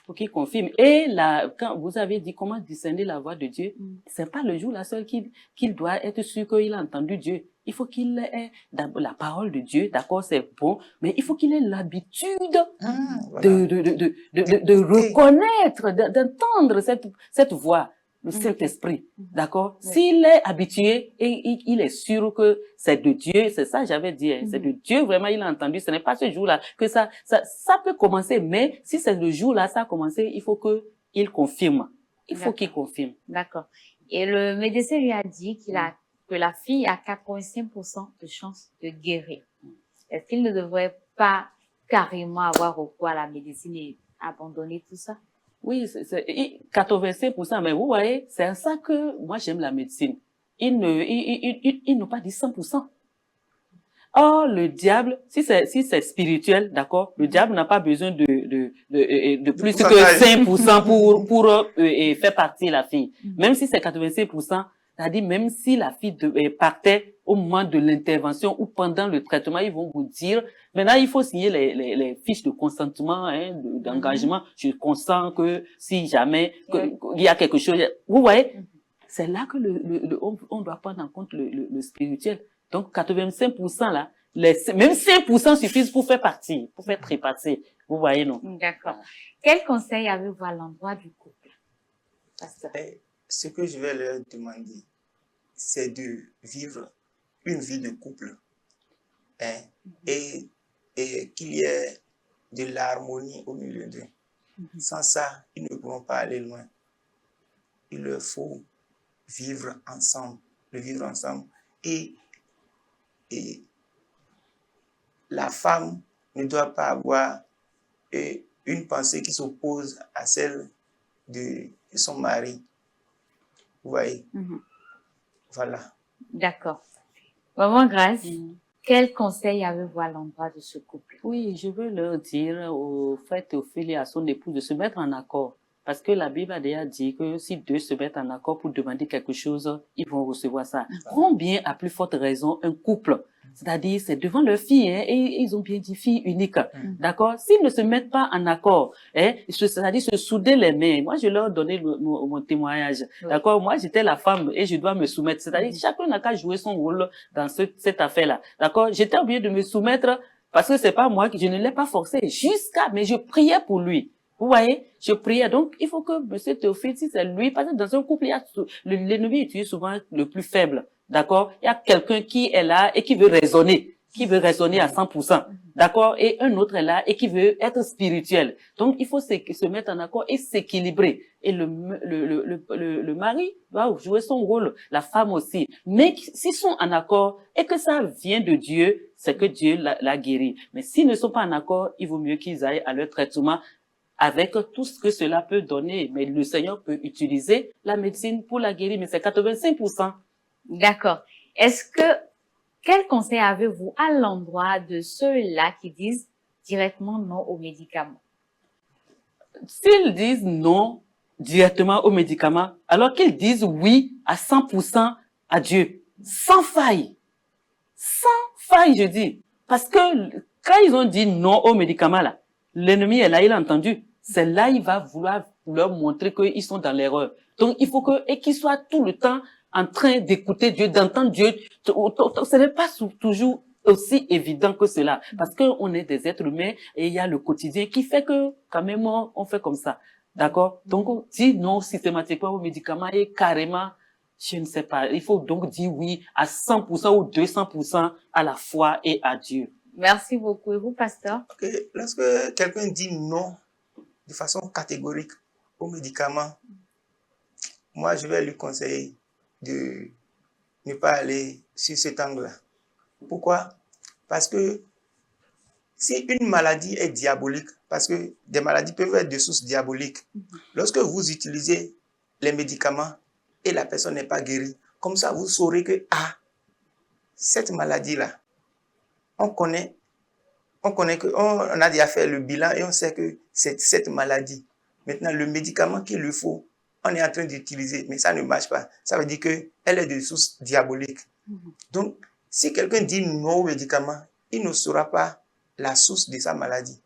Speaker 2: Pour qu'il confirme. Et là, quand vous avez dit comment discerner la voix de Dieu, c'est pas le jour là seul qu'il doit être sûr qu'il a entendu Dieu. Il faut qu'il ait la parole de Dieu, d'accord, c'est bon, mais il faut qu'il ait l'habitude de reconnaître, d'entendre cette voix. Le Saint-Esprit, d'accord? S'il est habitué et il est sûr que c'est de Dieu, c'est ça j'avais dit, c'est de Dieu vraiment, il a entendu, ce n'est pas ce jour-là que ça peut commencer, mais si c'est le jour-là, ça a commencé, il faut qu'il confirme. Il faut qu'il confirme.
Speaker 1: D'accord. Et le médecin lui a dit que la fille a 85% de chances de guérir. Est-ce qu'il ne devrait pas carrément avoir recours à la médecine et abandonner tout ça?
Speaker 2: Oui, c'est 85%, mais vous voyez, c'est à ça que moi j'aime la médecine. Ils n'ont pas dit 100%. Or, le diable, si c'est spirituel, d'accord, le diable n'a pas besoin de plus que 5% pour faire partir la fille. Même si c'est 85%, c'est-à-dire même si la fille partait au moment de l'intervention ou pendant le traitement, ils vont vous dire, maintenant il faut signer les fiches de consentement, d'engagement. Je consens que si jamais il y a quelque chose, vous voyez, c'est là que on doit prendre en compte le spirituel. Donc 85% là, même 5% suffisent pour faire partir, pour faire trépasser. Vous voyez, non?
Speaker 1: D'accord. Quel conseil avez-vous à l'endroit du couple, pasteur?
Speaker 3: Ce que je vais leur demander, c'est de vivre une vie de couple. Et qu'il y ait de l'harmonie au milieu d'eux. Sans ça, ils ne pourront pas aller loin. Il leur faut vivre ensemble, Et la femme ne doit pas avoir une pensée qui s'oppose à celle de son mari. Vous voyez? Voilà.
Speaker 1: D'accord. Maman Grace, quel conseil avez-vous à l'endroit de ce couple?
Speaker 2: Oui, je veux leur dire au frère Théophile et à son épouse de se mettre en accord. Parce que la Bible a déjà dit que si deux se mettent en accord pour demander quelque chose, ils vont recevoir ça. Combien, à plus forte raison, un couple, c'est-à-dire c'est devant leur fille, hein, et ils ont bien dit fille unique, d'accord? S'ils ne se mettent pas en accord, hein, c'est-à-dire se souder les mains. Moi, je leur donnais mon témoignage, d'accord? Moi, j'étais la femme et je dois me soumettre. C'est-à-dire chacun n'a qu'à jouer son rôle dans cette affaire-là, d'accord? J'étais obligée de me soumettre parce que c'est pas moi qui, je ne l'ai pas forcé mais je priais pour lui. Vous voyez, je priais. Donc, il faut que monsieur Théophile, si c'est lui, parce que dans un couple, il y a l'ennemi utilise souvent le plus faible. D'accord? Il y a quelqu'un qui est là et qui veut raisonner à 100%. D'accord? Et un autre est là et qui veut être spirituel. Donc, il faut se mettre en accord et s'équilibrer. Et le mari va jouer son rôle, la femme aussi. Mais s'ils sont en accord et que ça vient de Dieu, c'est que Dieu l'a guéri. Mais s'ils ne sont pas en accord, il vaut mieux qu'ils aillent à leur traitement avec tout ce que cela peut donner. Mais le Seigneur peut utiliser la médecine pour la guérir, mais c'est 85%.
Speaker 1: D'accord. Quel conseil avez-vous à l'endroit de ceux-là qui disent directement non aux médicaments?
Speaker 2: S'ils disent non directement aux médicaments, alors qu'ils disent oui à 100% à Dieu. Sans faille. Sans faille, je dis. Parce que quand ils ont dit non aux médicaments, là, l'ennemi est là, il a entendu. C'est là, il va vouloir leur montrer qu'ils sont dans l'erreur. Donc, il faut qu'ils soient tout le temps en train d'écouter Dieu, d'entendre Dieu. Ce n'est pas toujours aussi évident que cela. Parce qu'on est des êtres humains et il y a le quotidien qui fait que, quand même, on fait comme ça. D'accord? Donc, on dit non systématiquement aux médicaments et carrément, je ne sais pas. Il faut donc dire oui à 100% ou 200% à la foi et à Dieu.
Speaker 1: Merci beaucoup. Et vous, pasteur?
Speaker 3: Okay. Lorsque quelqu'un dit non de façon catégorique aux médicaments, moi, je vais lui conseiller de ne pas aller sur cet angle-là. Pourquoi? Parce que si une maladie est diabolique, parce que des maladies peuvent être de source diabolique, lorsque vous utilisez les médicaments et la personne n'est pas guérie, comme ça, vous saurez que, cette maladie-là, on a déjà fait le bilan et on sait que c'est cette maladie. Maintenant, le médicament qu'il lui faut, on est en train d'utiliser, mais ça ne marche pas. Ça veut dire qu'elle est de source diabolique. Donc, si quelqu'un dit non au médicament, il ne saura pas la source de sa maladie.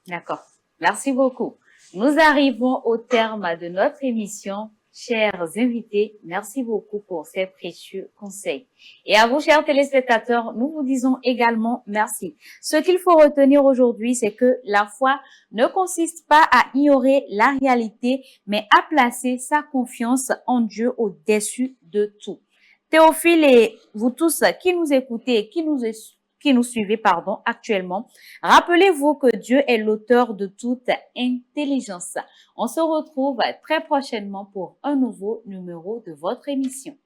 Speaker 1: D'accord. Merci beaucoup. Nous arrivons au terme de notre émission. Chers invités, merci beaucoup pour ces précieux conseils. Et à vous, chers téléspectateurs, nous vous disons également merci. Ce qu'il faut retenir aujourd'hui, c'est que la foi ne consiste pas à ignorer la réalité, mais à placer sa confiance en Dieu au-dessus de tout. Théophile et vous tous qui nous écoutez et qui nous suivez, actuellement, rappelez-vous que Dieu est l'auteur de toute intelligence. On se retrouve très prochainement pour un nouveau numéro de votre émission.